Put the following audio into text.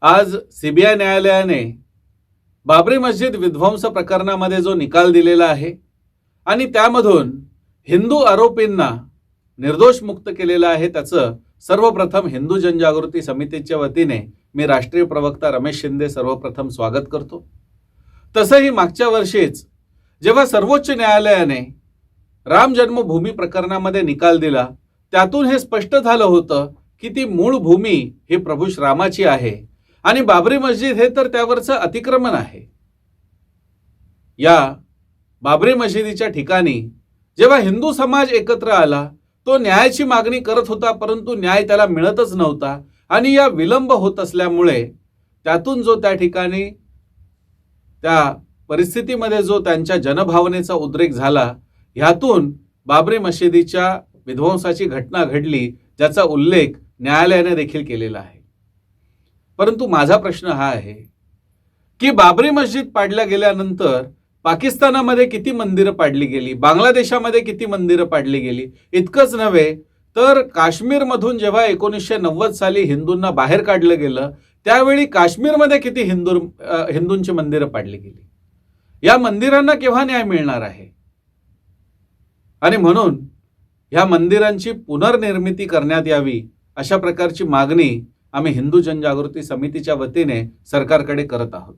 आज सीबीआय न्यायालयाने बाबरी मस्जिद विध्वंस प्रकरणामध्ये जो निकाल दिलेला आहे आणि त्यामधून हिंदू आरोपींना निर्दोष मुक्त केलेला आहे, त्याचं सर्वप्रथम हिंदू जनजागृती समितीच्या वतीने मी राष्ट्रीय प्रवक्ता रमेश शिंदे सर्वप्रथम स्वागत करतो। तसंही मागच्या वर्षीच जेव्हा सर्वोच्च न्यायालयाने राम जन्मभूमी प्रकरणामध्ये निकाल दिला, त्यातून हे स्पष्ट झालं होतं की ती मूळ भूमी ही प्रभू श्रामाची आहे आणि बाबरी मस्जिद हे तर त्यावरचं अतिक्रमण आहे। या बाबरी मस्जिदीच्या ठिकाणी जेव्हा हिंदू समाज एकत्र आला, तो न्यायाची मागणी करत होता, परंतु न्याय त्याला मिळतच नव्हता आणि या विलंब होत असल्यामुळे त्यातून जो त्या ठिकाणी त्या परिस्थितीमध्ये जो त्यांच्या जनभावनेचा उद्रेक झाला, ह्यातून बाबरी मशिदीच्या विध्वंसाची घटना घडली, ज्याचा उल्लेख न्यायालयाने देखील केलेला आहे। परंतु माझा प्रश्न हा आहे की बाबरी मस्जिद पाडल्या गेल्यानंतर पाकिस्तानामध्ये किती मंदिरं पाडली गेली, बांगलादेशामध्ये किती मंदिरं पाडली गेली, इतकंच नव्हे तर काश्मीरमधून जेव्हा 1990 साली हिंदूंना बाहेर काढलं गेलं, त्यावेळी काश्मीरमध्ये किती हिंदूंची मंदिरं पाडली गेली। या मंदिरांना केव्हा न्याय मिळणार आहे? आणि म्हणून या मंदिरांची पुनर्निर्मिती करण्यात यावी, अशा प्रकारची मागणी आम्ही हिंदू जनजागृती समितीच्या वतीने सरकारकडे करत आहोत।